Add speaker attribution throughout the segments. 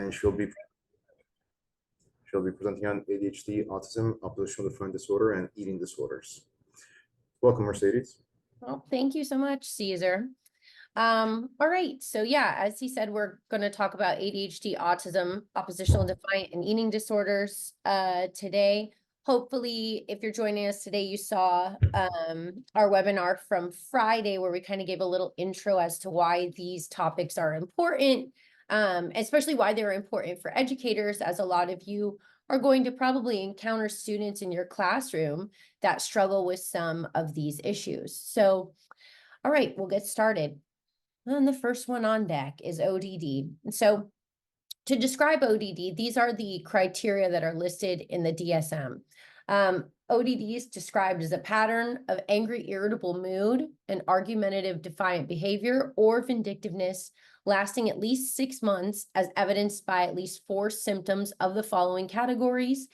Speaker 1: and she'll be presenting on ADHD, autism, oppositional defiant disorder, and eating disorders. Welcome, Merceydes.
Speaker 2: Well, thank you so much, Caesar. All right, so yeah, as he said, we're going to talk about ADHD, autism, oppositional defiant, and eating disorders today. Hopefully, if you're joining us today, you saw our webinar from Friday where we kind of gave a little intro as to why these topics are important, especially why they're important for educators, as a lot of you are going to probably encounter students in your classroom that struggle with some of these issues. So, all right, we'll get started. And the first one on deck is ODD. And so to describe ODD, these are the criteria that are listed in the DSM. ODD is described as a pattern of angry, irritable mood and argumentative, defiant behavior or vindictiveness lasting at least 6 months, as evidenced by at least 4 symptoms of the following categories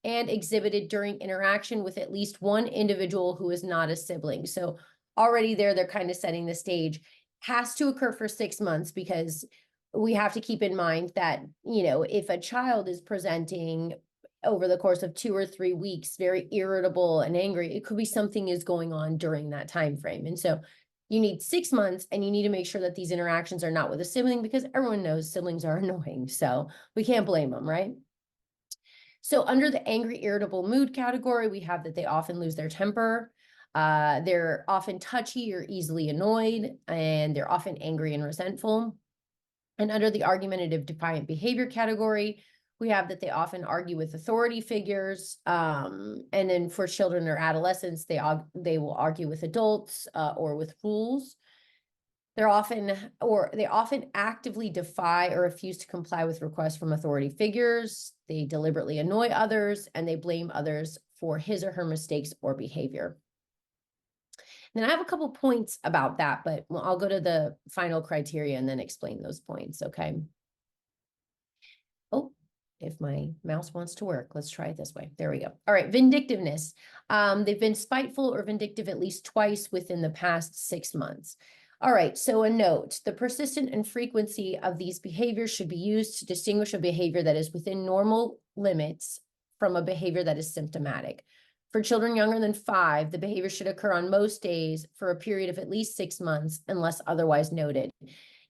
Speaker 2: and exhibited during interaction with at least one individual who is not a sibling. So already there, they're kind of setting the stage. Has to occur for 6 months, because we have to keep in mind that, you know, if a child is presenting over the course of 2 or 3 weeks, very irritable and angry, it could be something is going on during that time frame. And so you need 6 months, and you need to make sure that these interactions are not with a sibling, because everyone knows siblings are annoying. So we can't blame them, right? So under the angry, irritable mood category, we have that they often lose their temper. They're often touchy or easily annoyed, and they're often angry and resentful. And under the argumentative defiant behavior category, we have that they often argue with authority figures. And then for children or adolescents, they will argue with adults or with rules. They often actively defy or refuse to comply with requests from authority figures. They deliberately annoy others, and they blame others for his or her mistakes or behavior. Then I have a couple points about that, but I'll go to the final criteria and then explain those points, okay? Oh, if my mouse wants to work, let's try it this way. There we go. All right, vindictiveness. They've been spiteful or vindictive at least twice within the past 6 months. All right, so a note, the persistent and frequency of these behaviors should be used to distinguish a behavior that is within normal limits from a behavior that is symptomatic. For children younger than 5, the behavior should occur on most days for a period of at least 6 months, unless otherwise noted.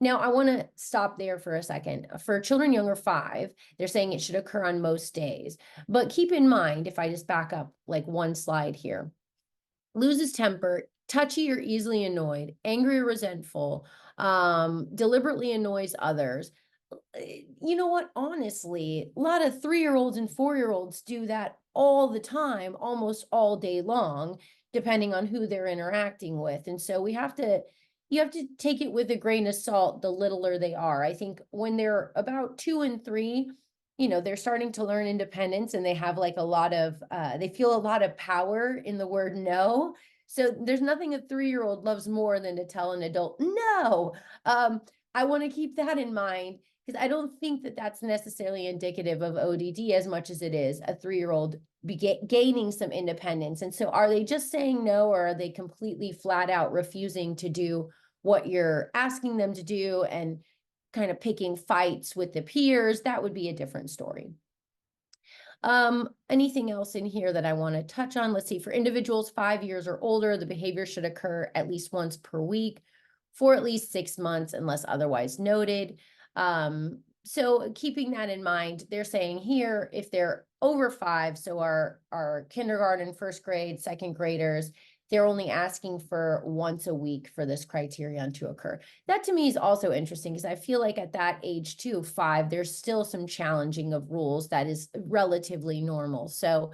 Speaker 2: Now, I want to stop there for a second. For children younger 5, they're saying it should occur on most days. But keep in mind, if I just back up like one slide here, loses temper, touchy or easily annoyed, angry or resentful, deliberately annoys others. You know what? Honestly, a lot of 3-year-olds and 4-year-olds do that all the time, almost all day long, depending on who they're interacting with. And so you have to take it with a grain of salt, the littler they are. I think when they're about 2 and 3, you know, they're starting to learn independence, and they have like a lot of, they feel a lot of power in the word no. So there's nothing a 3-year-old loves more than to tell an adult, no. I want to keep that in mind, because I don't think that that's necessarily indicative of ODD as much as it is a 3-year-old gaining some independence. And so are they just saying no, or are they completely flat out refusing to do what you're asking them to do and kind of picking fights with the peers? That would be a different story. Anything else in here that I want to touch on? Let's see, for individuals 5 years or older, the behavior should occur at least once per week for at least 6 months, unless otherwise noted. So keeping that in mind, they're saying here, if they're over 5, so our kindergarten, first grade, second graders, they're only asking for once a week for this criterion to occur. That to me is also interesting, because I feel like at that age too, 5, there's still some challenging of rules that is relatively normal. So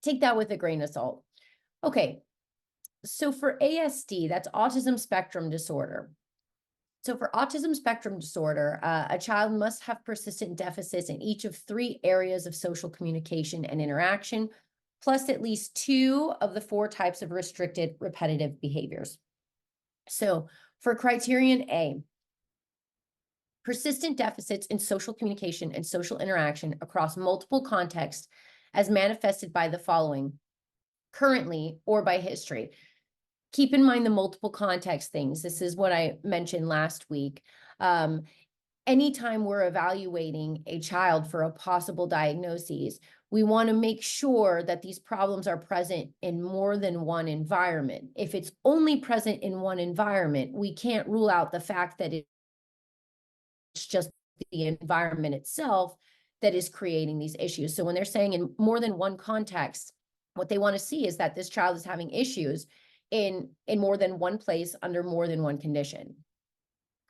Speaker 2: take that with a grain of salt. Okay, so for ASD, that's autism spectrum disorder. So for autism spectrum disorder, a child must have persistent deficits in each of 3 areas of social communication and interaction, plus at least 2 of the 4 types of restricted repetitive behaviors. So for criterion A, persistent deficits in social communication and social interaction across multiple contexts as manifested by the following: currently or by history. Keep in mind the multiple context things. This is what I mentioned last week. anytime we're evaluating a child for a possible diagnosis, we want to make sure that these problems are present in more than one environment. If it's only present in one environment, we can't rule out the fact that it's just the environment itself that is creating these issues. So when they're saying in more than one context, what they want to see is that this child is having issues in more than one place under more than one condition.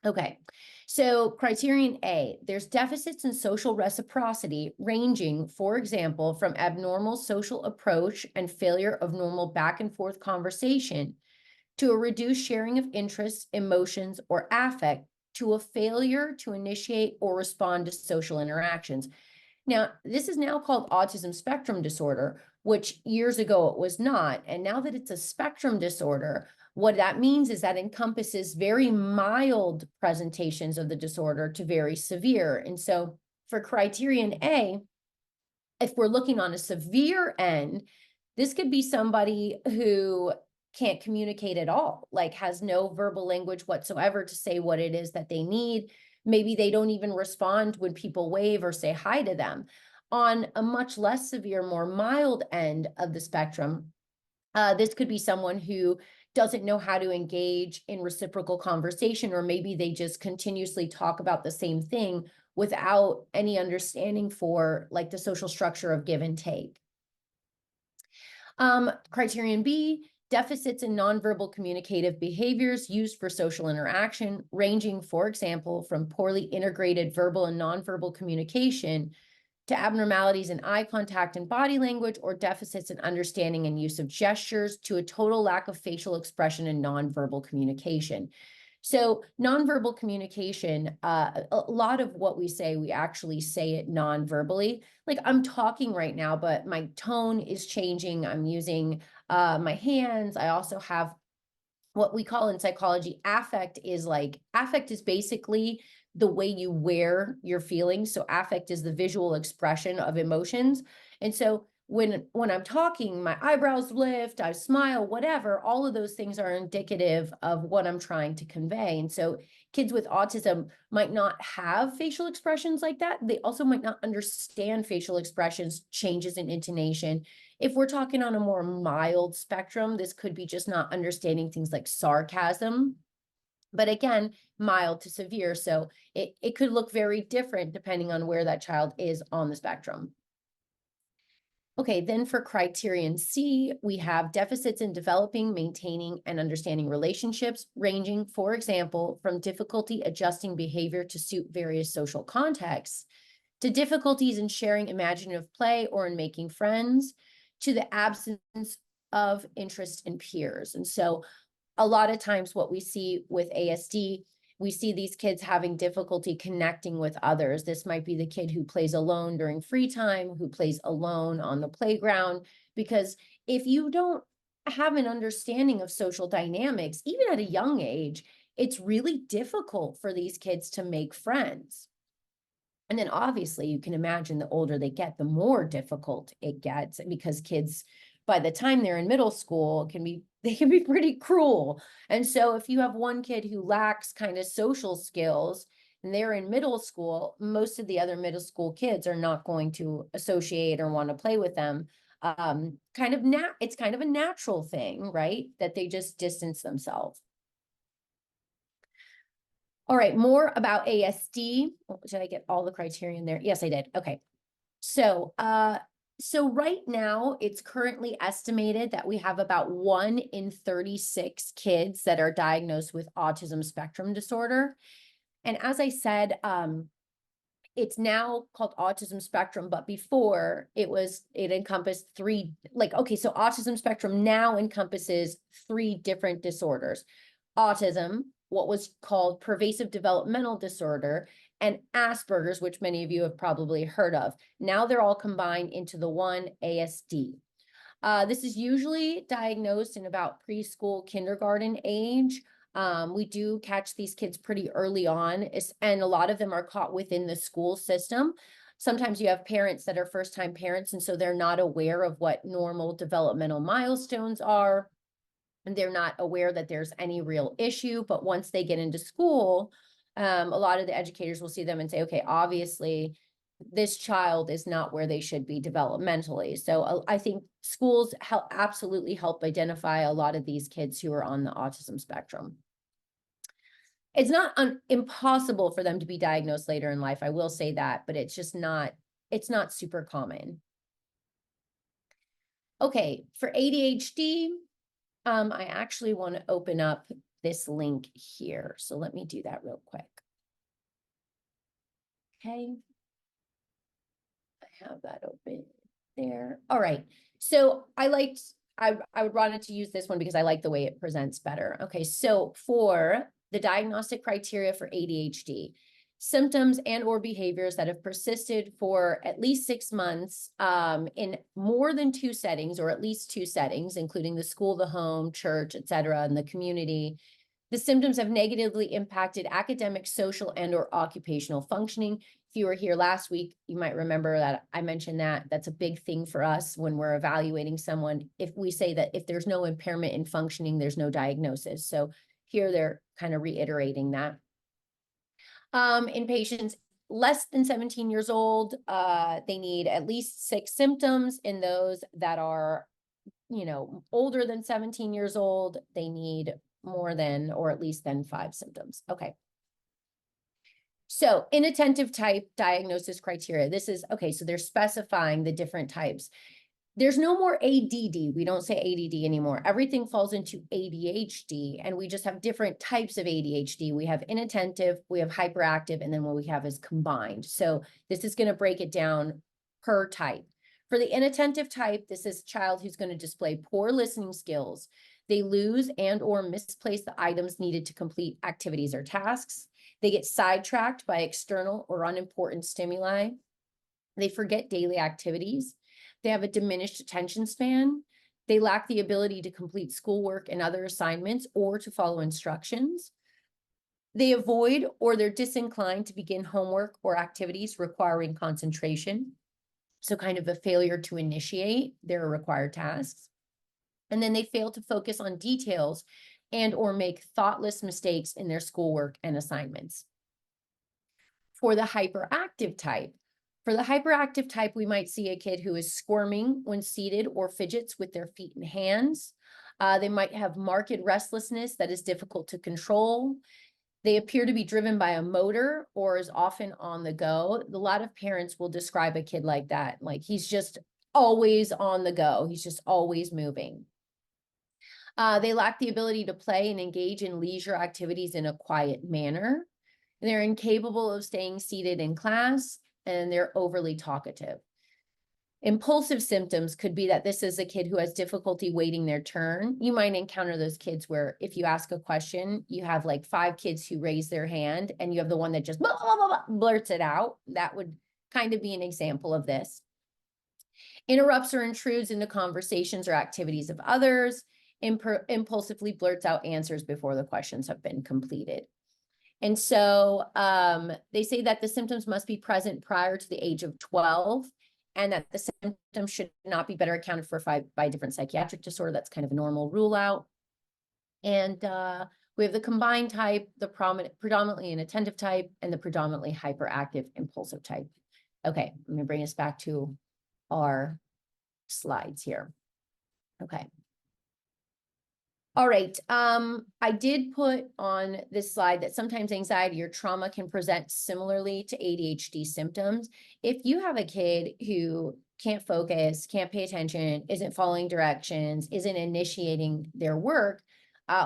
Speaker 2: Okay, so criterion A, there's deficits in social reciprocity ranging, for example, from abnormal social approach and failure of normal back and forth conversation to a reduced sharing of interests, emotions, or affect to a failure to initiate or respond to social interactions. Now, this is now called autism spectrum disorder, which years ago it was not. And now that it's a spectrum disorder, what that means is that encompasses very mild presentations of the disorder to very severe. And so for criterion A, if we're looking on a severe end, this could be somebody who can't communicate at all, like has no verbal language whatsoever to say what it is that they need. Maybe they don't even respond when people wave or say hi to them. On a much less severe, more mild end of the spectrum, this could be someone who doesn't know how to engage in reciprocal conversation, or maybe they just continuously talk about the same thing without any understanding for like the social structure of give and take. Criterion B, deficits in nonverbal communicative behaviors used for social interaction, ranging, for example, from poorly integrated verbal and nonverbal communication to abnormalities in eye contact and body language, or deficits in understanding and use of gestures to a total lack of facial expression and nonverbal communication. So nonverbal communication, a lot of what we say, we actually say it non-verbally. Like I'm talking right now, but my tone is changing. I'm using my hands. I also have what we call in psychology, affect is basically the way you wear your feelings. So affect is the visual expression of emotions. And so when I'm talking, my eyebrows lift, I smile, whatever, all of those things are indicative of what I'm trying to convey. And so kids with autism might not have facial expressions like that. They also might not understand facial expressions, changes in intonation. If we're talking on a more mild spectrum, this could be just not understanding things like sarcasm. But again, mild to severe. So it could look very different depending on where that child is on the spectrum. Okay, then for criterion C, we have deficits in developing, maintaining, and understanding relationships, ranging, for example, from difficulty adjusting behavior to suit various social contexts, to difficulties in sharing imaginative play or in making friends, to the absence of interest in peers. And so a lot of times what we see with ASD, we see these kids having difficulty connecting with others. This might be the kid who plays alone during free time, who plays alone on the playground, because if you don't have an understanding of social dynamics, even at a young age, it's really difficult for these kids to make friends. And then obviously you can imagine the older they get, the more difficult it gets, because kids, by the time they're in middle school, they can be pretty cruel. And so if you have one kid who lacks kind of social skills and they're in middle school, most of the other middle school kids are not going to associate or want to play with them. It's kind of a natural thing, right? That they just distance themselves. All right, more about ASD. Oh, did I get all the criteria in there? Yes, I did. Okay. So right now it's currently estimated that we have about 1 in 36 kids that are diagnosed with autism spectrum disorder. And as I said, it's now called autism spectrum, but before it encompassed three, so autism spectrum now encompasses 3 different disorders: autism, what was called pervasive developmental disorder, and Asperger's, which many of you have probably heard of. Now they're all combined into the one ASD. This is usually diagnosed in about preschool, kindergarten age. We do catch these kids pretty early on, and a lot of them are caught within the school system. Sometimes you have parents that are first-time parents, and so they're not aware of what normal developmental milestones are, and they're not aware that there's any real issue. But once they get into school, A lot of the educators will see them and say, okay, obviously this child is not where they should be developmentally. So I think schools absolutely help identify a lot of these kids who are on the autism spectrum. It's not impossible for them to be diagnosed later in life. I will say that, but it's just not, it's not super common. Okay, for ADHD, I actually want to open up this link here. So let me do that real quick. Okay. I have that open there. All right. So I would wanted to use this one because I like the way it presents better. Okay. So for the diagnostic criteria for ADHD, symptoms and or behaviors that have persisted for at least 6 months in more than 2 settings, or at least 2 settings, including the school, the home, church, etc., and the community. The symptoms have negatively impacted academic, social, and or occupational functioning. If you were here last week, you might remember that I mentioned that that's a big thing for us when we're evaluating someone. If we say that if there's no impairment in functioning, there's no diagnosis. So here they're kind of reiterating that. In patients less than 17 years old, they need at least 6 symptoms. In those that are, older than 17 years old, they need more than or at least than 5 symptoms. Okay. So inattentive type diagnosis criteria. This is, okay, so they're specifying the different types. There's no more ADD. We don't say ADD anymore. Everything falls into ADHD, and we just have different types of ADHD. We have inattentive, we have hyperactive, and then what we have is combined. So this is going to break it down per type. For the inattentive type, this is a child who's going to display poor listening skills. They lose and or misplace the items needed to complete activities or tasks. They get sidetracked by external or unimportant stimuli. They forget daily activities. They have a diminished attention span. They lack the ability to complete schoolwork and other assignments or to follow instructions. They avoid or they're disinclined to begin homework or activities requiring concentration. So kind of a failure to initiate their required tasks. And then they fail to focus on details and or make thoughtless mistakes in their schoolwork and assignments. For the hyperactive type, we might see a kid who is squirming when seated or fidgets with their feet and hands. They might have marked restlessness that is difficult to control. They appear to be driven by a motor or is often on the go. A lot of parents will describe a kid like that, like he's just always on the go. He's just always moving. They lack the ability to play and engage in leisure activities in a quiet manner. They're incapable of staying seated in class, and they're overly talkative. Impulsive symptoms could be that this is a kid who has difficulty waiting their turn. You might encounter those kids where if you ask a question, you have like 5 kids who raise their hand and you have the one that just blah, blah, blah, blah, blurts it out. That would kind of be an example of this. Interrupts or intrudes into conversations or activities of others. Impulsively blurts out answers before the questions have been completed. And so they say that the symptoms must be present prior to the age of 12, and that the symptoms should not be better accounted for by a different psychiatric disorder. That's kind of a normal rule out. And we have the combined type, the predominantly inattentive type, and the predominantly hyperactive impulsive type. Okay, I'm going to bring us back to our slides here. Okay. All right, I did put on this slide that sometimes anxiety or trauma can present similarly to ADHD symptoms. If you have a kid who can't focus, can't pay attention, isn't following directions, isn't initiating their work,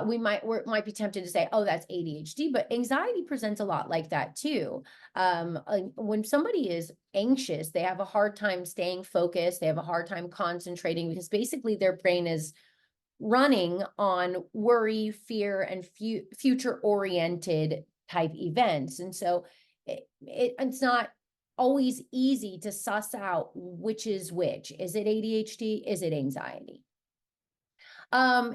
Speaker 2: we might be tempted to say, oh, that's ADHD, but anxiety presents a lot like that too. When somebody is anxious, they have a hard time staying focused, they have a hard time concentrating because basically their brain is running on worry, fear, and future-oriented type events. And so it's not always easy to suss out which is which. Is it ADHD? Is it anxiety?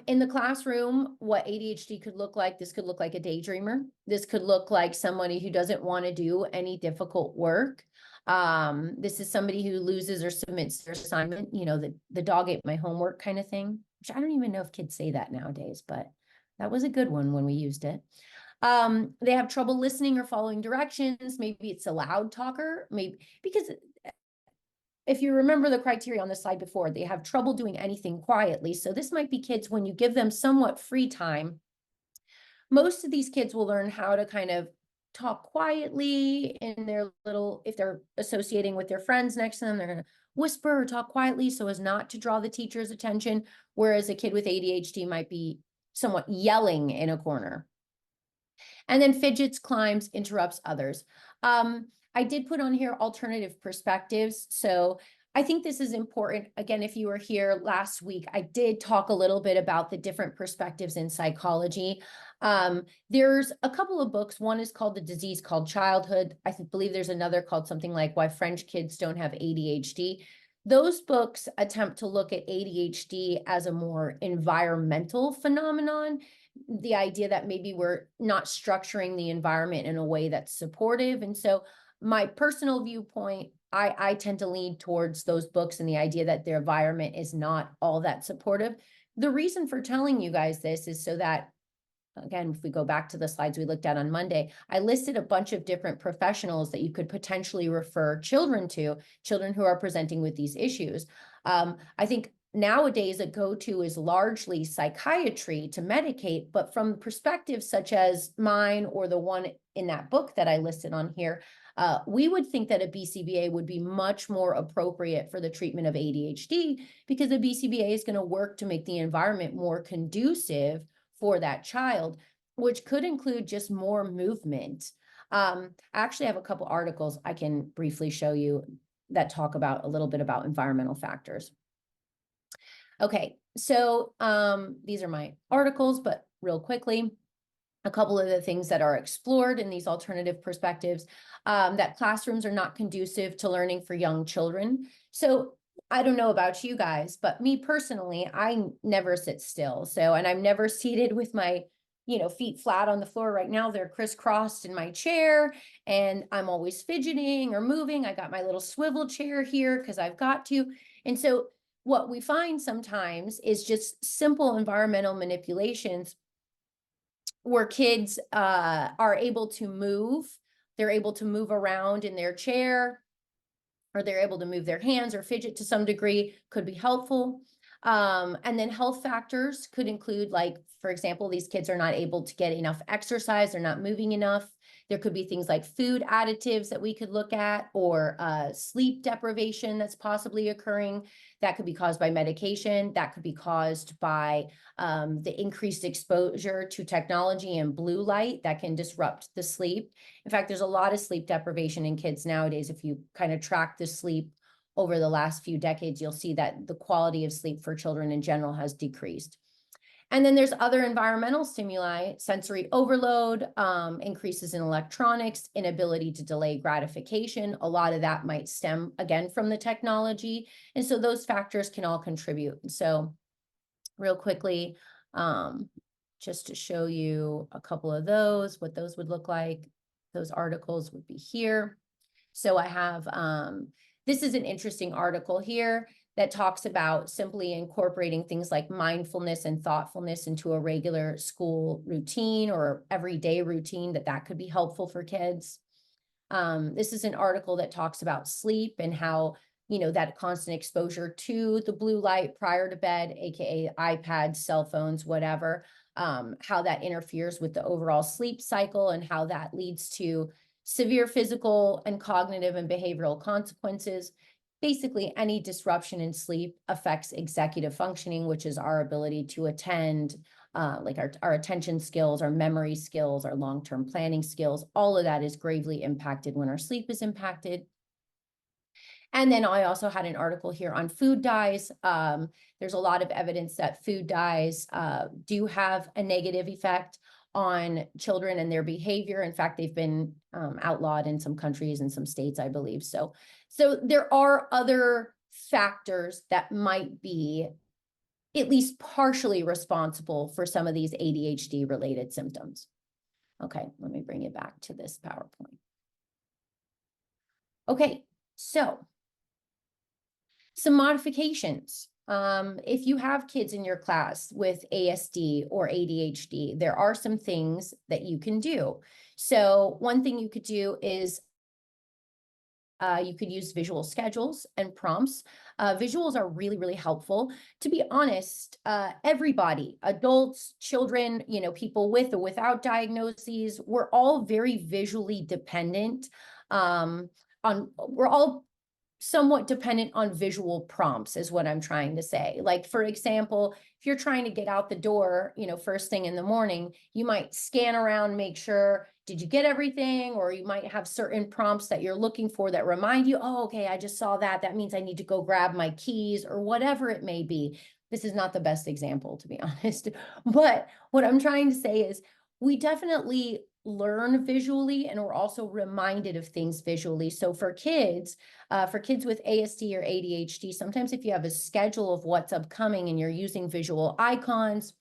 Speaker 2: In the classroom, what ADHD could look like, this could look like a daydreamer. This could look like somebody who doesn't want to do any difficult work. This is somebody who loses or submits their assignment, the dog ate my homework kind of thing, which I don't even know if kids say that nowadays, but that was a good one when we used it. They have trouble listening or following directions. Maybe it's a loud talker, maybe because if you remember the criteria on the slide before, they have trouble doing anything quietly. So this might be kids when you give them somewhat free time. Most of these kids will learn how to kind of talk quietly in their little, if they're associating with their friends next to them, they're going to whisper or talk quietly so as not to draw the teacher's attention. Whereas a kid with ADHD might be somewhat yelling in a corner. And then fidgets, climbs, interrupts others. I did put on here alternative perspectives. So I think this is important. Again, if you were here last week, I did talk a little bit about the different perspectives in psychology. There's a couple of books. One is called The Disease Called Childhood. I believe there's another called something like Why French Kids Don't Have ADHD. Those books attempt to look at ADHD as a more environmental phenomenon, the idea that maybe we're not structuring the environment in a way that's supportive. And so my personal viewpoint, I tend to lean towards those books and the idea that their environment is not all that supportive. The reason for telling you guys this is so that, again, if we go back to the slides we looked at on Monday, I listed a bunch of different professionals that you could potentially refer children to, children who are presenting with these issues. I think nowadays a go-to is largely psychiatry to medicate, but from perspectives such as mine or the one in that book that I listed on here, we would think that a BCBA would be much more appropriate for the treatment of ADHD because the BCBA is going to work to make the environment more conducive for that child, which could include just more movement. I actually have a couple articles I can briefly show you that talk about a little bit about environmental factors. Okay, so these are my articles, but real quickly, a couple of the things that are explored in these alternative perspectives, that classrooms are not conducive to learning for young children. So I don't know about you guys, but me personally, I never sit still. So, and I'm never seated with my, feet flat on the floor. Right now, they're crisscrossed in my chair and I'm always fidgeting or moving. I got my little swivel chair here because I've got to. And so what we find sometimes is just simple environmental manipulations where kids are able to move. They're able to move around in their chair, or they're able to move their hands or fidget to some degree, could be helpful. And then health factors could include, like, for example, these kids are not able to get enough exercise, they're not moving enough. There could be things like food additives that we could look at, or sleep deprivation that's possibly occurring. That could be caused by medication. That could be caused by the increased exposure to technology and blue light that can disrupt the sleep. In fact, there's a lot of sleep deprivation in kids nowadays. If you kind of track the sleep over the last few decades, you'll see that the quality of sleep for children in general has decreased. And then there's other environmental stimuli, sensory overload, increases in electronics, inability to delay gratification. A lot of that might stem, again, from the technology. And so those factors can all contribute. So real quickly, just to show you a couple of those, what those would look like, those articles would be here. So I have, this is an interesting article here that talks about simply incorporating things like mindfulness and thoughtfulness into a regular school routine or everyday routine, that could be helpful for kids. This is an article that talks about sleep and how, that constant exposure to the blue light prior to bed, aka iPads, cell phones, whatever, how that interferes with the overall sleep cycle and how that leads to severe physical and cognitive and behavioral consequences. Basically, any disruption in sleep affects executive functioning, which is our ability to attend, like our attention skills, our memory skills, our long-term planning skills. All of that is gravely impacted when our sleep is impacted. And then I also had an article here on food dyes. There's a lot of evidence that food dyes do have a negative effect on children and their behavior. In fact, they've been outlawed in some countries and some states, I believe. So there are other factors that might be at least partially responsible for some of these ADHD related symptoms. Okay, let me bring it back to this PowerPoint. Okay, so some modifications. If you have kids in your class with ASD or ADHD, there are some things that you can do. So one thing you could do is you could use visual schedules and prompts. Visuals are really, really helpful. To be honest, everybody, adults, children, people with or without diagnoses, we're all very visually dependent. We're all somewhat dependent on visual prompts is what I'm trying to say. Like, for example, if you're trying to get out the door, first thing in the morning, you might scan around, make sure, did you get everything? Or you might have certain prompts that you're looking for that remind you, oh, okay, I just saw that. That means I need to go grab my keys or whatever it may be. This is not the best example, to be honest. But what I'm trying to say is we definitely learn visually, and we're also reminded of things visually. So for kids with ASD or ADHD, sometimes if you have a schedule of what's upcoming and you're using visual icons,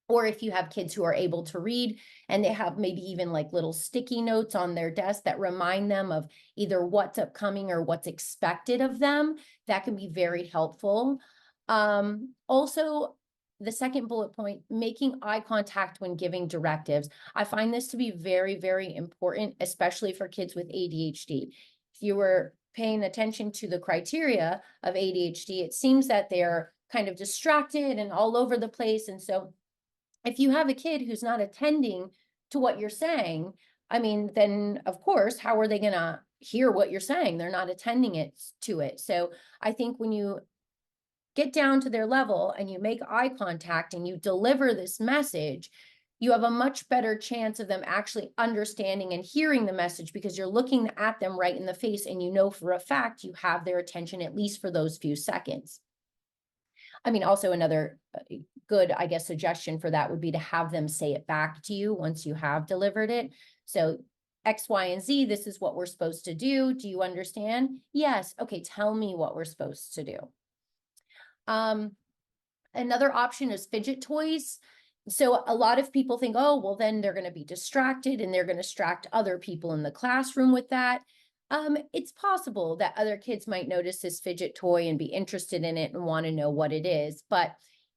Speaker 2: or if you have kids who are able to read and they have maybe even like little sticky notes on their desk that remind them of either what's upcoming or what's expected of them, that can be very helpful. Also, the second bullet point, making eye contact when giving directives. I find this to be very, very important, especially for kids with ADHD. If you were paying attention to the criteria of ADHD, it seems that they're kind of distracted and all over the place. And so if you have a kid who's not attending to what you're saying, I mean, then of course, how are they going to hear what you're saying? They're not attending to it. So I think when you get down to their level and you make eye contact and you deliver this message, you have a much better chance of them actually understanding and hearing the message because you're looking at them right in the face and you know for a fact you have their attention at least for those few seconds. I mean, also another good, I guess, suggestion for that would be to have them say it back to you once you have delivered it. So X, Y, and Z, this is what we're supposed to do. Do you understand? Yes. Okay, tell me what we're supposed to do. Another option is fidget toys. So a lot of people think, oh, well, then they're going to be distracted and they're going to distract other people in the classroom with that. It's possible that other kids might notice this fidget toy and be interested in it and want to know what it is. But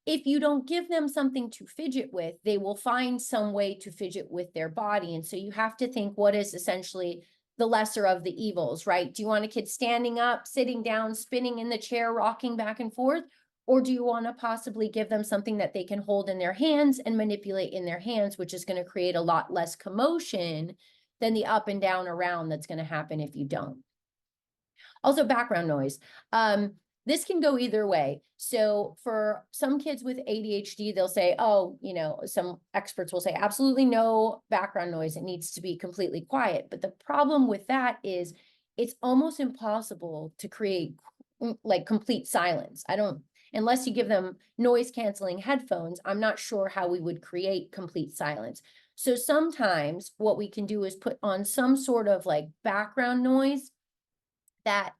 Speaker 2: if you don't give them something to fidget with, they will find some way to fidget with their body. And so you have to think, what is essentially the lesser of the evils, right? Do you want a kid standing up, sitting down, spinning in the chair, rocking back and forth? Or do you want to possibly give them something that they can hold in their hands and manipulate in their hands, which is going to create a lot less commotion than the up and down around that's going to happen if you don't. Also, background noise. This can go either way. So for some kids with ADHD, they'll say, oh, some experts will say absolutely no background noise. It needs to be completely quiet. But the problem with that is it's almost impossible to create like complete silence. Unless you give them noise canceling headphones, I'm not sure how we would create complete silence. So sometimes what we can do is put on some sort of like background noise that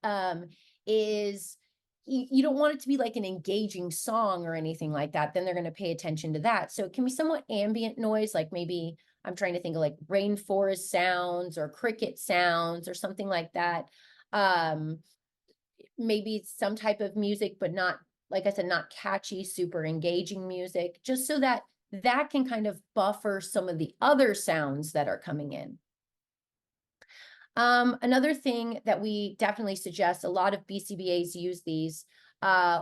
Speaker 2: is, you don't want it to be like an engaging song or anything like that. Then they're going to pay attention to that. So it can be somewhat ambient noise, like maybe I'm trying to think of like rainforest sounds or cricket sounds or something like that. Maybe some type of music, but not, like I said, not catchy, super engaging music, just so that that can kind of buffer some of the other sounds that are coming in. Another thing that we definitely suggest, a lot of BCBAs use these,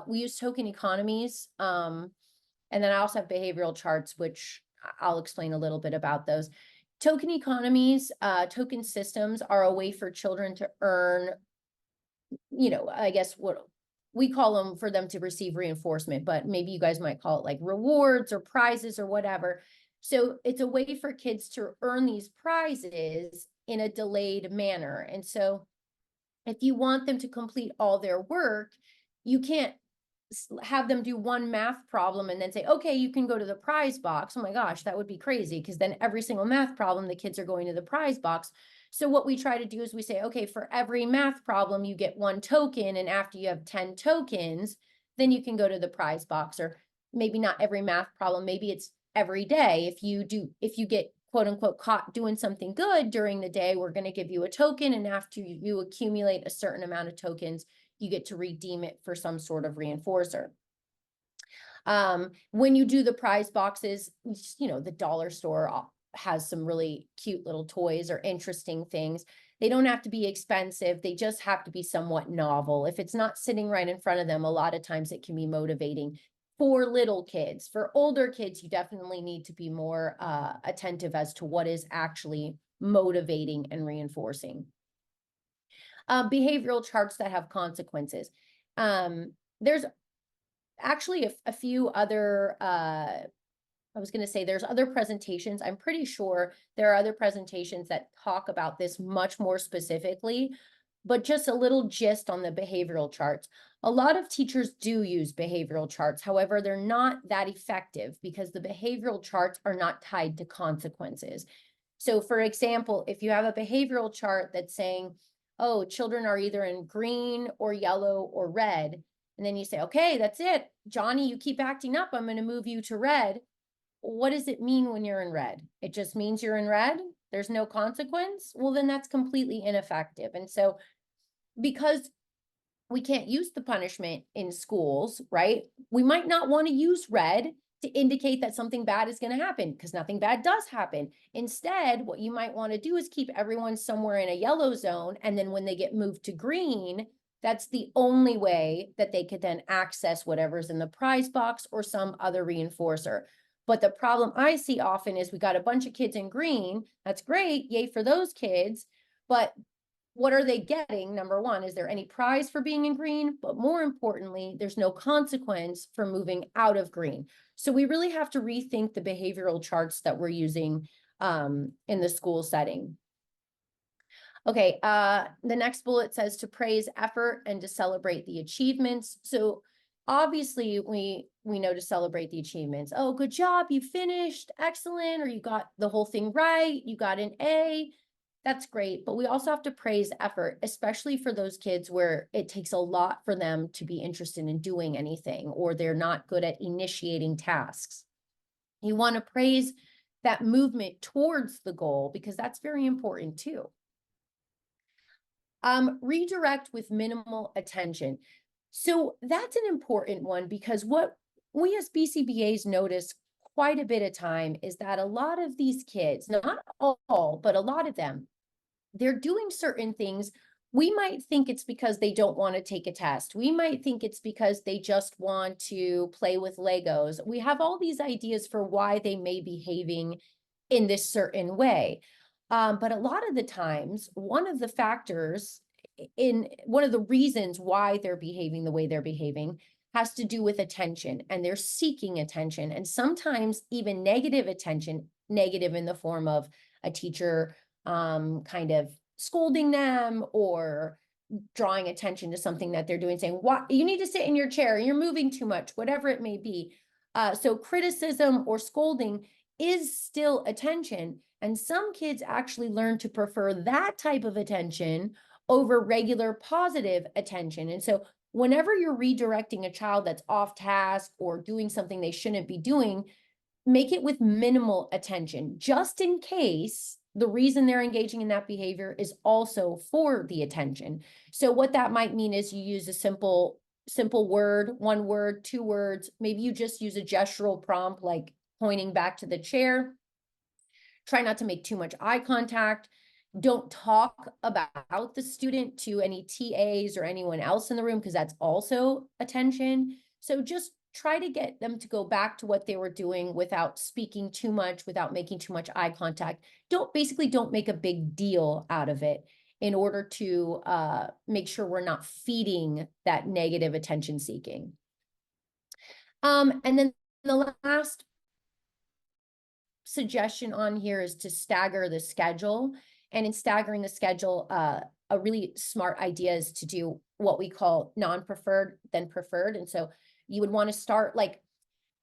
Speaker 2: we use token economies. And then I also have behavioral charts, which I'll explain a little bit about those. Token economies, token systems are a way for children to earn, I guess what we call them for them to receive reinforcement, but maybe you guys might call it like rewards or prizes or whatever. So it's a way for kids to earn these prizes in a delayed manner. And so if you want them to complete all their work, you can't have them do one math problem and then say, okay, you can go to the prize box. Oh my gosh, that would be crazy, because then every single math problem, the kids are going to the prize box. So what we try to do is we say, okay, for every math problem, you get one token. And after you have 10 tokens, then you can go to the prize box. Or maybe not every math problem, maybe it's every day. If you get quote unquote caught doing something good during the day, we're going to give you a token. And after you accumulate a certain amount of tokens, you get to redeem it for some sort of reinforcer. When you do the prize boxes, you know, the dollar store has some really cute little toys or interesting things. They don't have to be expensive. They just have to be somewhat novel. If it's not sitting right in front of them, a lot of times it can be motivating for little kids. For older kids, you definitely need to be more attentive as to what is actually motivating and reinforcing. Behavioral charts that have consequences. There's actually a few other, I was going to say there's other presentations. I'm pretty sure there are other presentations that talk about this much more specifically, but just a little gist on the behavioral charts. A lot of teachers do use behavioral charts. However, they're not that effective because the behavioral charts are not tied to consequences. So for example, if you have a behavioral chart that's saying, oh, children are either in green or yellow or red, and then you say, okay, that's it. Johnny, you keep acting up. I'm going to move you to red. What does it mean when you're in red? It just means you're in red. There's no consequence. Well, then that's completely ineffective. And so because we can't use the punishment in schools, right? We might not want to use red to indicate that something bad is going to happen because nothing bad does happen. Instead, what you might want to do is keep everyone somewhere in a yellow zone. And then when they get moved to green, that's the only way that they could then access whatever's in the prize box or some other reinforcer. But the problem I see often is we got a bunch of kids in green. That's great. Yay for those kids. But what are they getting? Number one, is there any prize for being in green? But more importantly, there's no consequence for moving out of green. So we really have to rethink the behavioral charts that we're using in the school setting. Okay, the next bullet says to praise effort and to celebrate the achievements. So obviously we know to celebrate the achievements. Oh, good job, you finished, excellent, or you got the whole thing right, you got an A. That's great, but we also have to praise effort, especially for those kids where it takes a lot for them to be interested in doing anything, or they're not good at initiating tasks. You want to praise that movement towards the goal because that's very important too. Redirect with minimal attention. So that's an important one because what we as BCBAs notice quite a bit of time is that a lot of these kids, not all, but a lot of them, they're doing certain things. We might think it's because they don't want to take a test. We might think it's because they just want to play with Legos. We have all these ideas for why they may be behaving in this certain way. But a lot of the times, one of the reasons why they're behaving the way they're behaving has to do with attention, and they're seeking attention, and sometimes even negative attention, negative in the form of a teacher kind of scolding them or drawing attention to something that they're doing, saying, "What, you need to sit in your chair, you're moving too much," whatever it may be. So criticism or scolding is still attention. And some kids actually learn to prefer that type of attention over regular positive attention. And so whenever you're redirecting a child that's off task or doing something they shouldn't be doing, make it with minimal attention, just in case the reason they're engaging in that behavior is also for the attention. So what that might mean is you use a simple word, one word, two words. Maybe you just use a gestural prompt like pointing back to the chair. Try not to make too much eye contact. Don't talk about the student to any TAs or anyone else in the room because that's also attention. So just try to get them to go back to what they were doing without speaking too much, without making too much eye contact. Don't make a big deal out of it in order to make sure we're not feeding that negative attention seeking. And then the last suggestion on here is to stagger the schedule. And in staggering the schedule, a really smart idea is to do what we call non-preferred, then preferred. And so you would want to start, like,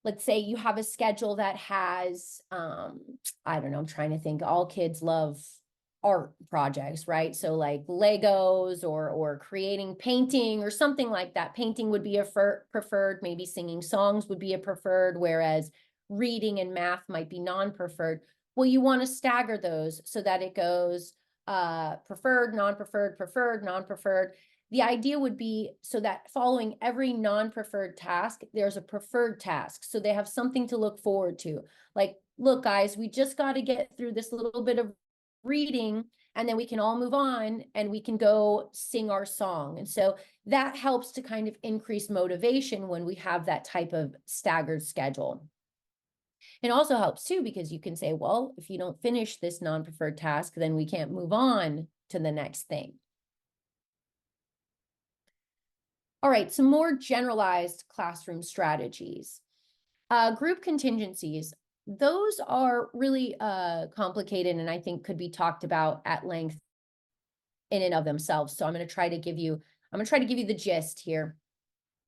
Speaker 2: let's say you have a schedule that has, I don't know, I'm trying to think, all kids love art projects, right? So like Legos or creating painting or something like that. Painting would be a preferred, maybe singing songs would be a preferred, whereas reading and math might be non-preferred. Well, you want to stagger those so that it goes preferred, non-preferred, preferred, non-preferred. the idea would be so that following every non-preferred task, there's a preferred task. So they have something to look forward to. Like, look, guys, we just got to get through this little bit of reading, and then we can all move on and we can go sing our song. And so that helps to kind of increase motivation when we have that type of staggered schedule. It also helps too, because you can say, well, if you don't finish this non-preferred task, then we can't move on to the next thing. All right, some more generalized classroom strategies. Group contingencies. Those are really complicated and I think could be talked about at length in and of themselves. So I'm going to try to give you the gist here.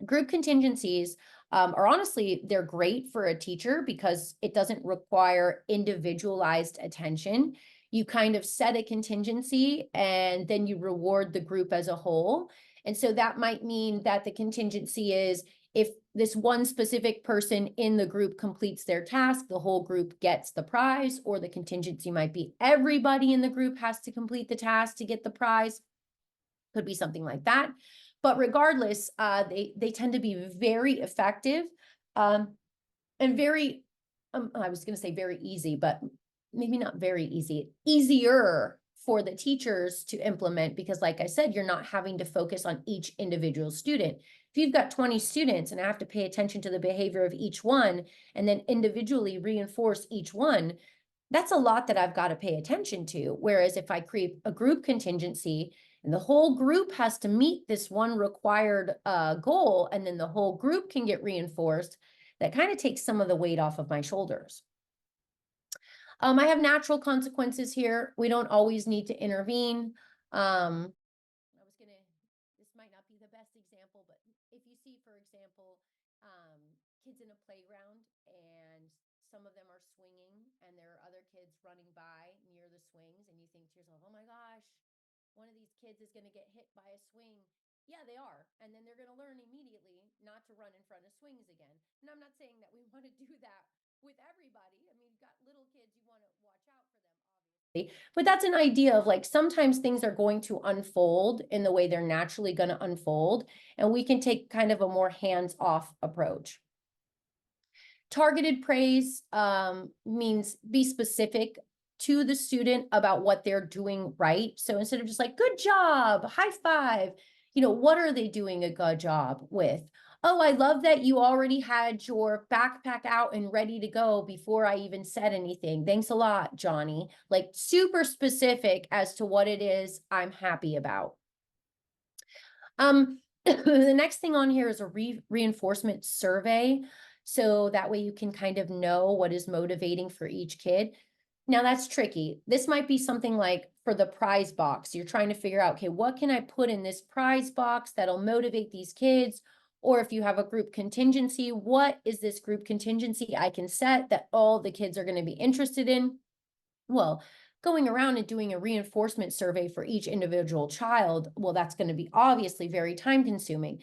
Speaker 2: Group contingencies are honestly, they're great for a teacher because it doesn't require individualized attention. You kind of set a contingency and then you reward the group as a whole. And so that might mean that the contingency is if this one specific person in the group completes their task, the whole group gets the prize, or the contingency might be everybody in the group has to complete the task to get the prize. Could be something like that. But regardless, they tend to be very effective and very, I was going to say very easy, but maybe not very easy, easier for the teachers to implement because like I said, you're not having to focus on each individual student. If you've got 20 students and I have to pay attention to the behavior of each one and then individually reinforce each one, that's a lot that I've got to pay attention to. Whereas if I create a group contingency and the whole group has to meet this one required goal, and then the whole group can get reinforced, that kind of takes some of the weight off of my shoulders. I have natural consequences here. We don't always need to intervene. This might not be the best example, but if you see, for example, kids in a playground and some of them are swinging and there are other kids running by near the swings and you think to yourself, oh my gosh, one of these kids is going to get hit by a swing. Yeah, they are. And then they're going to learn immediately not to run in front of swings again. And I'm not saying that we want to do that with everybody. I mean, you've got little kids, you want to watch out for them, obviously. But that's an idea of like sometimes things are going to unfold in the way they're naturally going to unfold. And we can take kind of a more hands-off approach. Targeted praise means be specific to the student about what they're doing right. So instead of just like, good job, high five, what are they doing a good job with? Oh, I love that you already had your backpack out and ready to go before I even said anything. Thanks a lot, Johnny. Like super specific as to what it is I'm happy about. The next thing on here is a reinforcement survey. So that way you can kind of know what is motivating for each kid. Now that's tricky. This might be something like for the prize box. You're trying to figure out, okay, what can I put in this prize box that'll motivate these kids? Or if you have a group contingency, what is this group contingency I can set that all the kids are going to be interested in? Well, going around and doing a reinforcement survey for each individual child, well, that's going to be obviously very time consuming.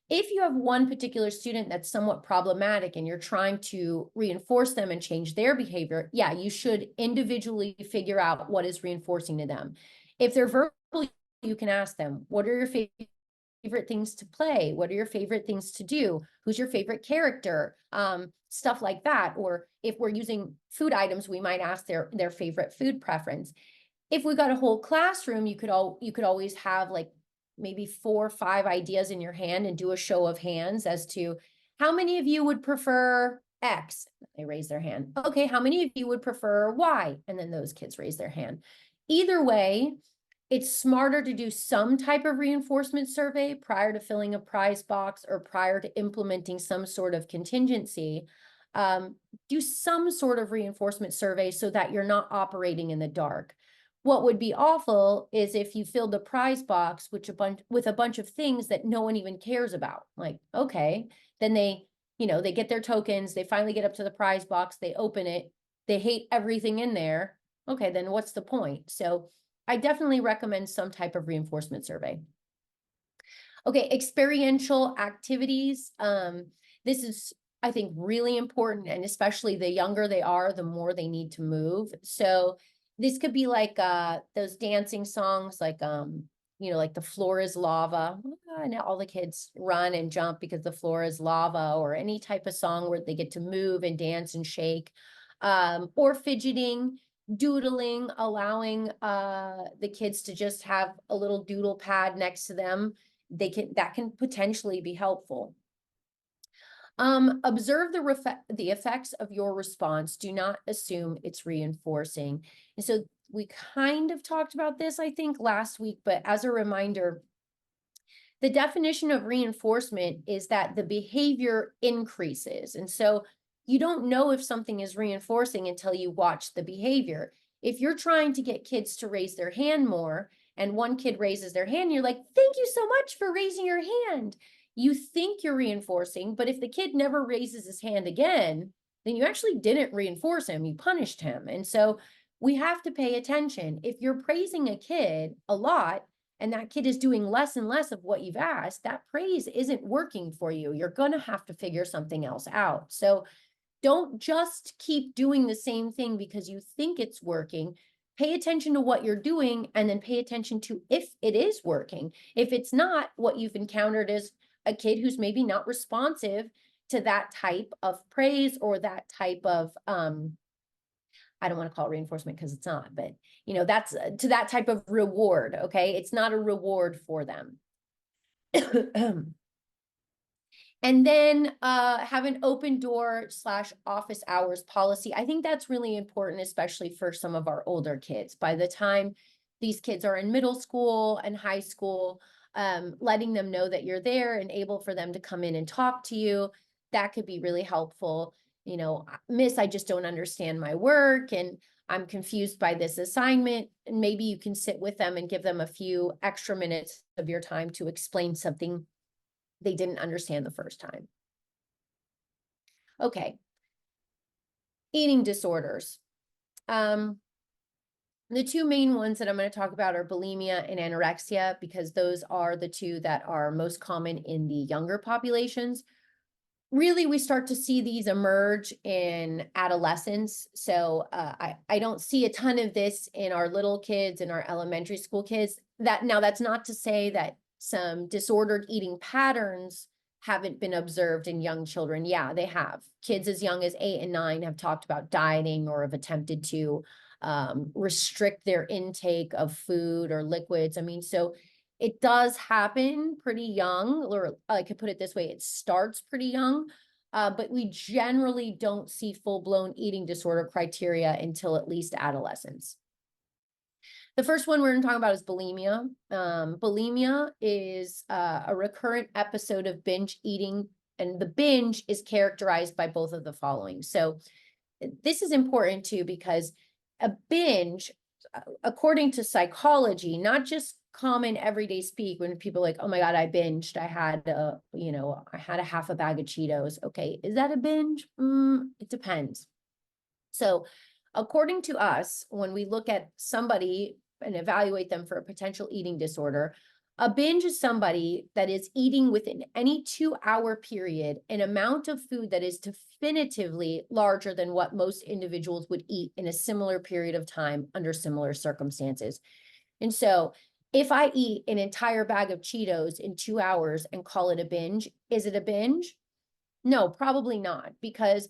Speaker 2: If you have one particular student that's somewhat problematic and you're trying to reinforce them and change their behavior, yeah, you should individually figure out what is reinforcing to them. If they're verbal, you can ask them, what are your favorite things to play? What are your favorite things to do? Who's your favorite character? Stuff like that. Or if we're using food items, we might ask their favorite food preference. If we got a whole classroom, you could always have like maybe 4 or 5 ideas in your hand and do a show of hands as to how many of you would prefer X. They raise their hand. Okay, how many of you would prefer Y? And then those kids raise their hand. Either way, it's smarter to do some type of reinforcement survey prior to filling a prize box or prior to implementing some sort of contingency. Do some sort of reinforcement survey so that you're not operating in the dark. What would be awful is if you filled the prize box with a bunch of things that no one even cares about. Like, okay, then they get their tokens, they finally get up to the prize box, they open it, they hate everything in there. Okay, then what's the point? So I definitely recommend some type of reinforcement survey. Okay, experiential activities. This is, I think, really important, and especially the younger they are, the more they need to move. So this could be like those dancing songs like like the floor is lava, and all the kids run and jump because the floor is lava, or any type of song where they get to move and dance and shake, or fidgeting, doodling, allowing the kids to just have a little doodle pad next to them. That can potentially be helpful. Observe the effects of your response. Do not assume it's reinforcing. And so we kind of talked about this, I think, last week, but as a reminder, the definition of reinforcement is that the behavior increases. And so you don't know if something is reinforcing until you watch the behavior. If you're trying to get kids to raise their hand more, and one kid raises their hand, you're like, thank you so much for raising your hand. You think you're reinforcing, but if the kid never raises his hand again, then you actually didn't reinforce him, you punished him. And so we have to pay attention. If you're praising a kid a lot and that kid is doing less and less of what you've asked, that praise isn't working for you. You're going to have to figure something else out. So don't just keep doing the same thing because you think it's working. Pay attention to what you're doing, and then pay attention to if it is working. If it's not, what you've encountered is a kid who's maybe not responsive to that type of praise or that type of, I don't want to call it reinforcement because it's not, but that's to that type of reward. Okay. It's not a reward for them. And then have an open door / office hours policy. I think that's really important, especially for some of our older kids. By the time these kids are in middle school and high school, letting them know that you're there and able for them to come in and talk to you, that could be really helpful. Miss, I just don't understand my work and I'm confused by this assignment. And maybe you can sit with them and give them a few extra minutes of your time to explain something they didn't understand the first time. Okay. Eating disorders. The two main ones that I'm going to talk about are bulimia and anorexia, because those are the two that are most common in the younger populations. Really, we start to see these emerge in adolescence. So I don't see a ton of this in our little kids and our elementary school kids. That's not to say that some disordered eating patterns haven't been observed in young children. Yeah, they have. Kids as young as 8 and 9 have talked about dieting or have attempted to restrict their intake of food or liquids. I mean, so it does happen pretty young, or I could put it this way, it starts pretty young, but we generally don't see full-blown eating disorder criteria until at least adolescence. The first one we're going to talk about is bulimia. Bulimia is a recurrent episode of binge eating, and the binge is characterized by both of the following. So this is important too, because a binge, according to psychology, not just common everyday speak, when people are like, oh my God, I binged, I had a half a bag of Cheetos. Okay, is that a binge? It depends. So according to us, when we look at somebody and evaluate them for a potential eating disorder, a binge is somebody that is eating within any 2-hour period an amount of food that is definitively larger than what most individuals would eat in a similar period of time under similar circumstances. And so if I eat an entire bag of Cheetos in 2 hours and call it a binge, is it a binge? No, probably not, because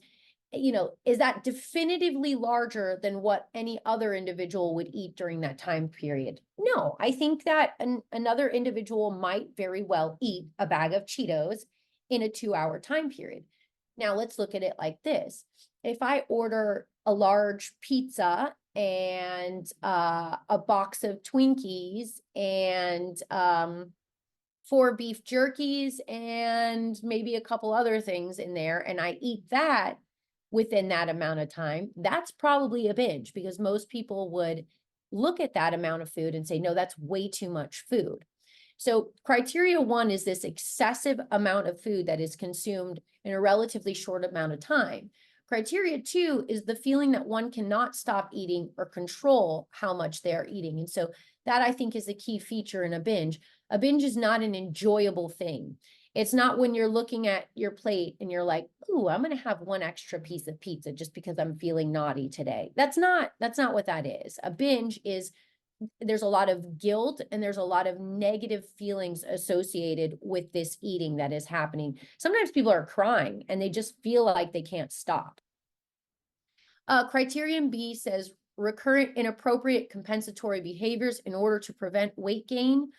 Speaker 2: is that definitively larger than what any other individual would eat during that time period? No, I think that another individual might very well eat a bag of Cheetos in a 2-hour time period. Now let's look at it like this. If I order a large pizza and a box of Twinkies and 4 beef jerkies and maybe a couple other things in there, and I eat that within that amount of time, that's probably a binge, because most people would look at that amount of food and say, no, that's way too much food. So criteria 1 is this excessive amount of food that is consumed in a relatively short amount of time. Criteria 2 is the feeling that one cannot stop eating or control how much they are eating. And so that, I think, is a key feature in a binge. A binge is not an enjoyable thing. It's not when you're looking at your plate and you're like, ooh, I'm going to have 1 extra piece of pizza just because I'm feeling naughty today. That's not what that is. A binge is there's a lot of guilt and there's a lot of negative feelings associated with this eating that is happening. Sometimes people are crying and they just feel like they can't stop. Criterion B says recurrent inappropriate compensatory behaviors in order to prevent weight gain,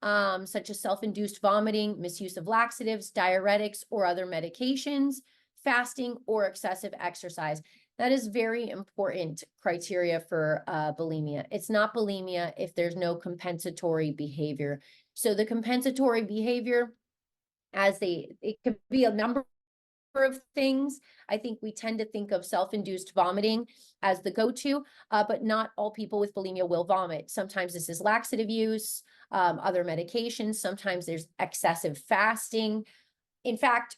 Speaker 2: such as self-induced vomiting, misuse of laxatives, diuretics, or other medications, fasting, or excessive exercise. That is very important criteria for bulimia. It's not bulimia if there's no compensatory behavior. So the compensatory behavior, it could be a number of things. I think we tend to think of self-induced vomiting as the go-to, but not all people with bulimia will vomit. Sometimes this is laxative use, other medications. Sometimes there's excessive fasting. In fact,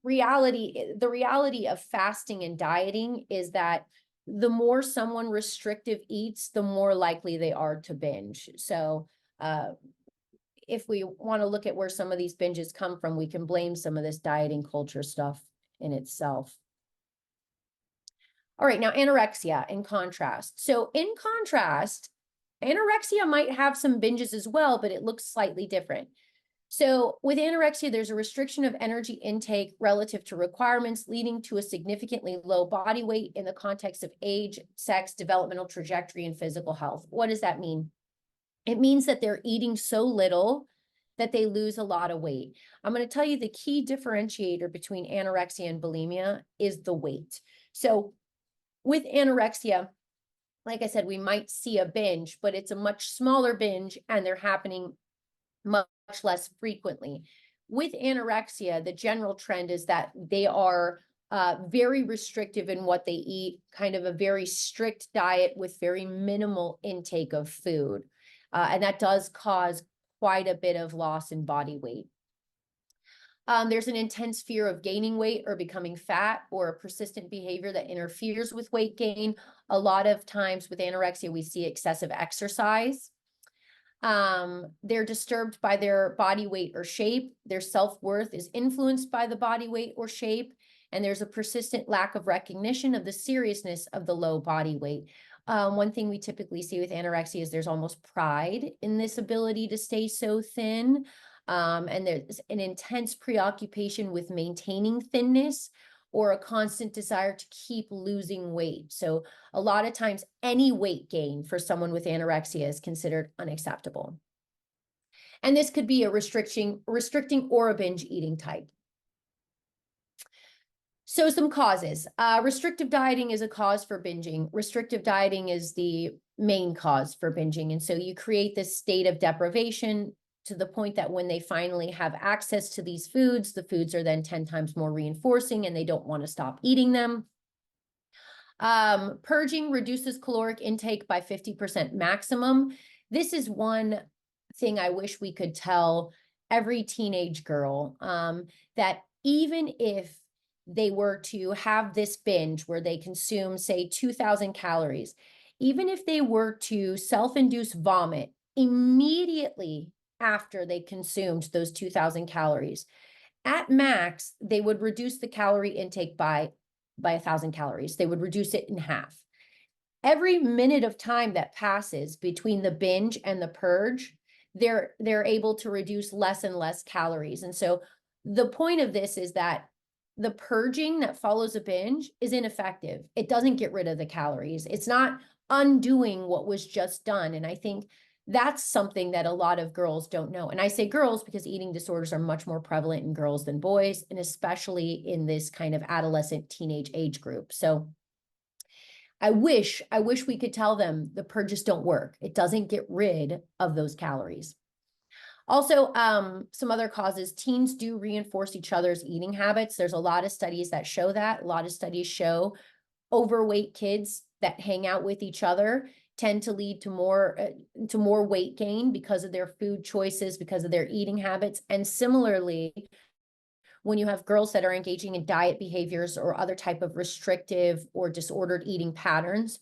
Speaker 2: the reality of fasting and dieting is that the more someone restrictive eats, the more likely they are to binge. So if we want to look at where some of these binges come from, we can blame some of this dieting culture stuff in itself. All right, now anorexia in contrast. So in contrast, anorexia might have some binges as well, but it looks slightly different. So with anorexia, there's a restriction of energy intake relative to requirements, leading to a significantly low body weight in the context of age, sex, developmental trajectory, and physical health. What does that mean? It means that they're eating so little that they lose a lot of weight. I'm going to tell you the key differentiator between anorexia and bulimia is the weight. So with anorexia, like I said, we might see a binge, but it's a much smaller binge and they're happening much less frequently. With anorexia, the general trend is that they are very restrictive in what they eat, kind of a very strict diet with very minimal intake of food. And that does cause quite a bit of loss in body weight. There's an intense fear of gaining weight or becoming fat, or a persistent behavior that interferes with weight gain. A lot of times with anorexia, we see excessive exercise. They're disturbed by their body weight or shape. Their self-worth is influenced by the body weight or shape. And there's a persistent lack of recognition of the seriousness of the low body weight. One thing we typically see with anorexia is there's almost pride in this ability to stay so thin. And there's an intense preoccupation with maintaining thinness or a constant desire to keep losing weight. So a lot of times any weight gain for someone with anorexia is considered unacceptable. And this could be a restricting or a binge eating type. So some causes. Restrictive dieting is a cause for binging. Restrictive dieting is the main cause for binging. And so you create this state of deprivation to the point that when they finally have access to these foods, the foods are then 10 times more reinforcing and they don't want to stop eating them. Purging reduces caloric intake by 50% maximum. This is one thing I wish we could tell every teenage girl, that even if they were to have this binge where they consume, say, 2,000 calories, even if they were to self-induce vomit immediately after they consumed those 2,000 calories, at max, they would reduce the calorie intake by 1,000 calories. They would reduce it in half. Every minute of time that passes between the binge and the purge, they're able to reduce less and less calories. And so the point of this is that the purging that follows a binge is ineffective. It doesn't get rid of the calories. It's not undoing what was just done. And I think that's something that a lot of girls don't know. And I say girls because eating disorders are much more prevalent in girls than boys, and especially in this kind of adolescent teenage age group. So I wish we could tell them the purges don't work. It doesn't get rid of those calories. Also, some other causes, teens do reinforce each other's eating habits. There's a lot of studies that show that. A lot of studies show overweight kids that hang out with each other tend to lead to more weight gain because of their food choices, because of their eating habits. And similarly, when you have girls that are engaging in diet behaviors or other type of restrictive or disordered eating patterns,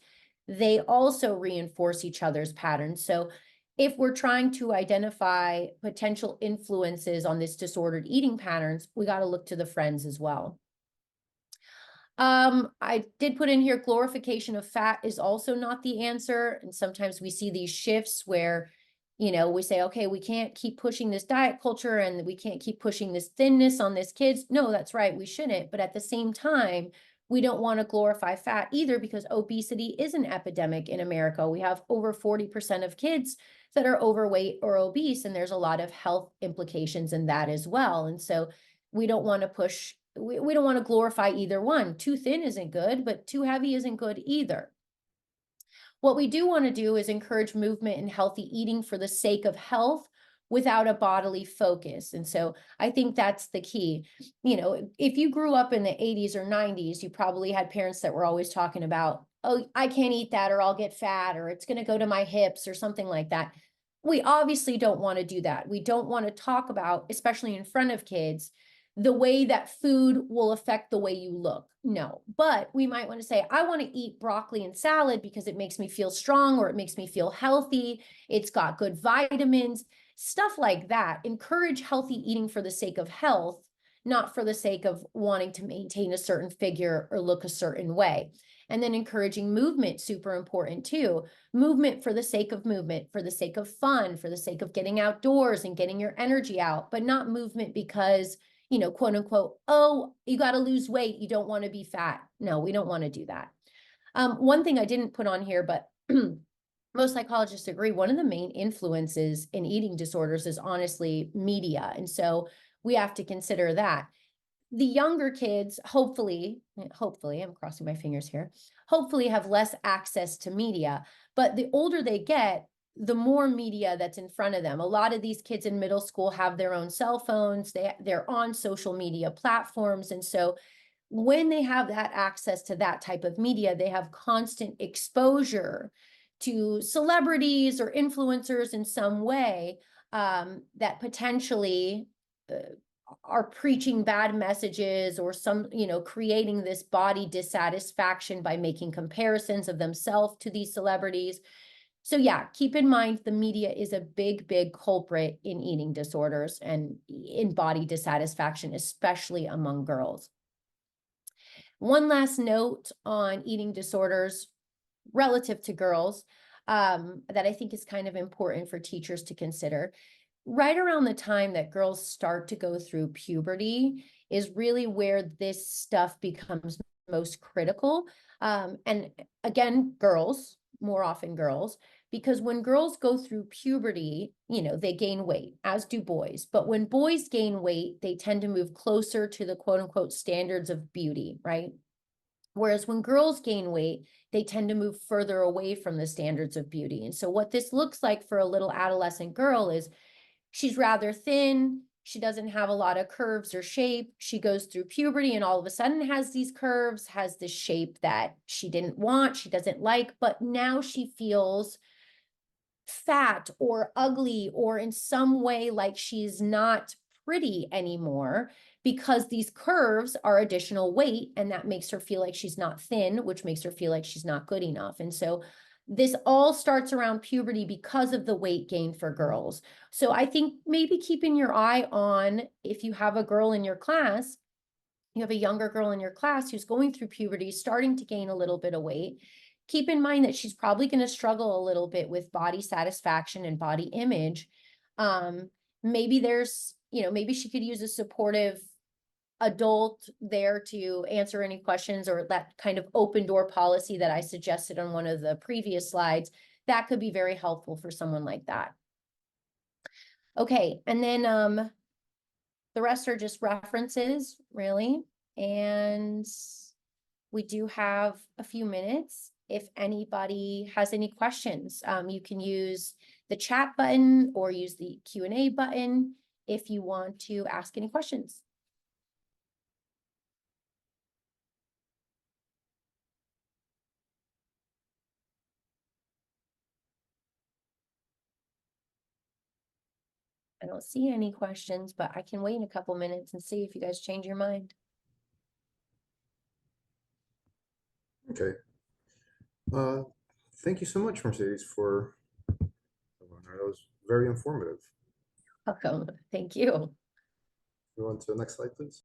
Speaker 2: they also reinforce each other's patterns. So if we're trying to identify potential influences on this disordered eating patterns, we got to look to the friends as well. I did put in here glorification of fat is also not the answer. And sometimes we see these shifts where, we say, okay, we can't keep pushing this diet culture and we can't keep pushing this thinness on this kids. No, that's right. We shouldn't. But at the same time, we don't want to glorify fat either, because obesity is an epidemic in America. We have over 40% of kids that are overweight or obese, and there's a lot of health implications in that as well. And so we don't want to push, we don't want to glorify either one. Too thin isn't good, but too heavy isn't good either. What we do want to do is encourage movement and healthy eating for the sake of health without a bodily focus. And so I think that's the key. If you grew up in the 80s or 90s, you probably had parents that were always talking about, oh, I can't eat that, or I'll get fat, or it's going to go to my hips, or something like that. We obviously don't want to do that. We don't want to talk about, especially in front of kids, the way that food will affect the way you look. No, but we might want to say, I want to eat broccoli and salad because it makes me feel strong, or it makes me feel healthy. It's got good vitamins, stuff like that. Encourage healthy eating for the sake of health, not for the sake of wanting to maintain a certain figure or look a certain way. And then encouraging movement, super important too. Movement for the sake of movement, for the sake of fun, for the sake of getting outdoors and getting your energy out, but not movement because, quote unquote, oh, you got to lose weight, you don't want to be fat. No, we don't want to do that. One thing I didn't put on here, but most psychologists agree, one of the main influences in eating disorders is honestly media. And so we have to consider that. The younger kids, hopefully, I'm crossing my fingers here, hopefully have less access to media. But the older they get, the more media that's in front of them. A lot of these kids in middle school have their own cell phones. They're on social media platforms. And so when they have that access to that type of media, they have constant exposure to celebrities or influencers in some way that potentially are preaching bad messages, or creating this body dissatisfaction by making comparisons of themselves to these celebrities. So yeah, keep in mind the media is a big, big culprit in eating disorders and in body dissatisfaction, especially among girls. One last note on eating disorders relative to girls that I think is kind of important for teachers to consider. Right around the time that girls start to go through puberty is really where this stuff becomes most critical. And again, more often girls, because when girls go through puberty, they gain weight, as do boys. But when boys gain weight, they tend to move closer to the quote unquote standards of beauty, right? Whereas when girls gain weight, they tend to move further away from the standards of beauty. And so what this looks like for a little adolescent girl is she's rather thin. She doesn't have a lot of curves or shape. She goes through puberty and all of a sudden has these curves, has this shape that she didn't want, she doesn't like, but now she feels fat or ugly or in some way like she's not pretty anymore, because these curves are additional weight, and that makes her feel like she's not thin, which makes her feel like she's not good enough. And so this all starts around puberty because of the weight gain for girls. So I think maybe keeping your eye on, if you have a girl in your class, you have a younger girl in your class who's going through puberty, starting to gain a little bit of weight, keep in mind that she's probably going to struggle a little bit with body satisfaction and body image. Maybe maybe she could use a supportive adult there to answer any questions, or that kind of open door policy that I suggested on one of the previous slides. That could be very helpful for someone like that. Okay, and then the rest are just references, really. And we do have a few minutes. If anybody has any questions, you can use the chat button or use the Q&A button if you want to ask any questions. I don't see any questions, but I can wait a couple minutes and see if you guys change your mind.
Speaker 1: Okay. Thank you so much, Mercedes, for that was very informative.
Speaker 2: Welcome. Thank you.
Speaker 1: Go on to the next slide, please.